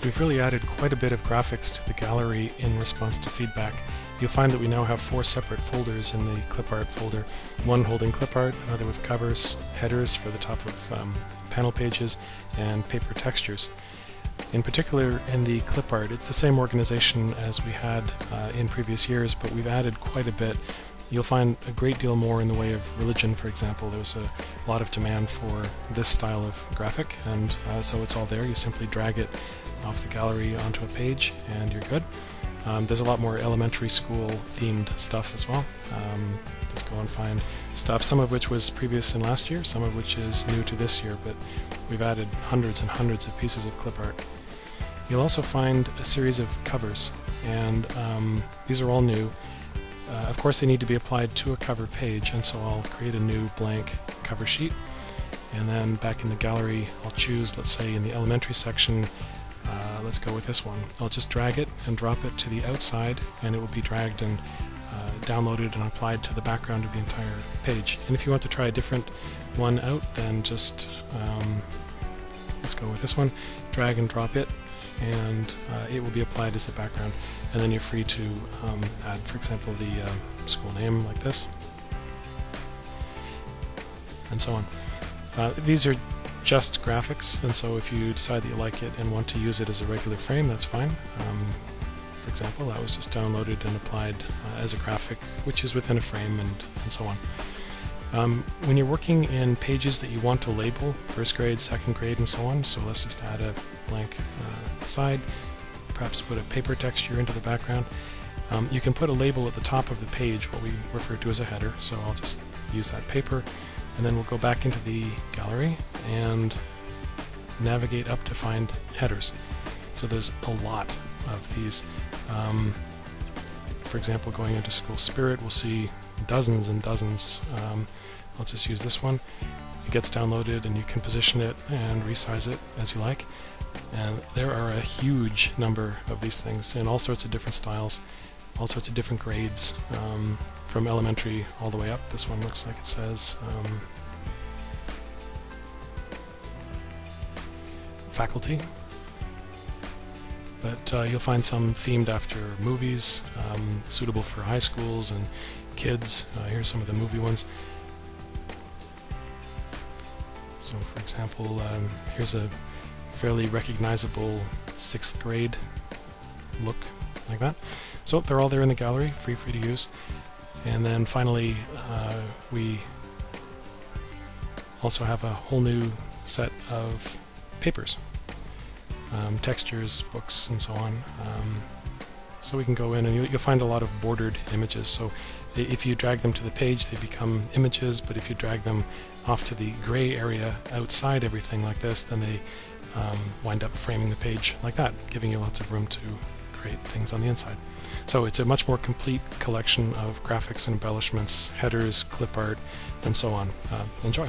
We've really added quite a bit of graphics to the gallery in response to feedback. You'll find that we now have 4 separate folders in the Clipart folder, one holding Clipart, another with covers, headers for the top of panel pages, and paper textures. In particular, in the Clipart, it's the same organization as we had in previous years, but we've added quite a bit. You'll find a great deal more in the way of religion, for example. There's a lot of demand for this style of graphic, and so it's all there. You simply drag it off the gallery onto a page, and you're good. There's a lot more elementary school themed stuff as well. Just go and find stuff, some of which was previous in last year, some of which is new to this year, but we've added hundreds and hundreds of pieces of clip art. You'll also find a series of covers, and these are all new. Of course, they need to be applied to a cover page, and so I'll create a new blank cover sheet, and then back in the gallery I'll choose, let's say in the elementary section, let's go with this one. I'll just drag it and drop it to the outside, and it will be dragged and downloaded and applied to the background of the entire page. And if you want to try a different one out, then just let's go with this one, drag and drop it, and it will be applied as the background, and then you're free to add, for example, the school name like this, and so on. These are just graphics, and so if you decide that you like it and want to use it as a regular frame, that's fine. For example, that was just downloaded and applied as a graphic, which is within a frame, and so on. When you're working in pages that you want to label, first grade, second grade, and so on, so let's just add a blank side, perhaps put a paper texture into the background. You can put a label at the top of the page, what we refer to as a header, so I'll just use that paper, and then we'll go back into the gallery and navigate up to find headers. So there's a lot of these. For example, going into School Spirit, we'll see dozens and dozens. I'll just use this one. It gets downloaded, and you can position it and resize it as you like. And there are a huge number of these things in all sorts of different styles, all sorts of different grades, from elementary all the way up. This one looks like it says faculty, but you'll find some themed after movies, suitable for high schools and kids. Here's some of the movie ones. So for example, here's a fairly recognizable 6th grade look like that. So they're all there in the gallery, free to use. And then finally, we also have a whole new set of papers, textures, books, and so on. So we can go in, and you'll find a lot of bordered images. So if you drag them to the page, they become images, but if you drag them off to the gray area outside everything like this, then they wind up framing the page like that, giving you lots of room to create things on the inside. So it's a much more complete collection of graphics and embellishments, headers, clip art, and so on. Enjoy!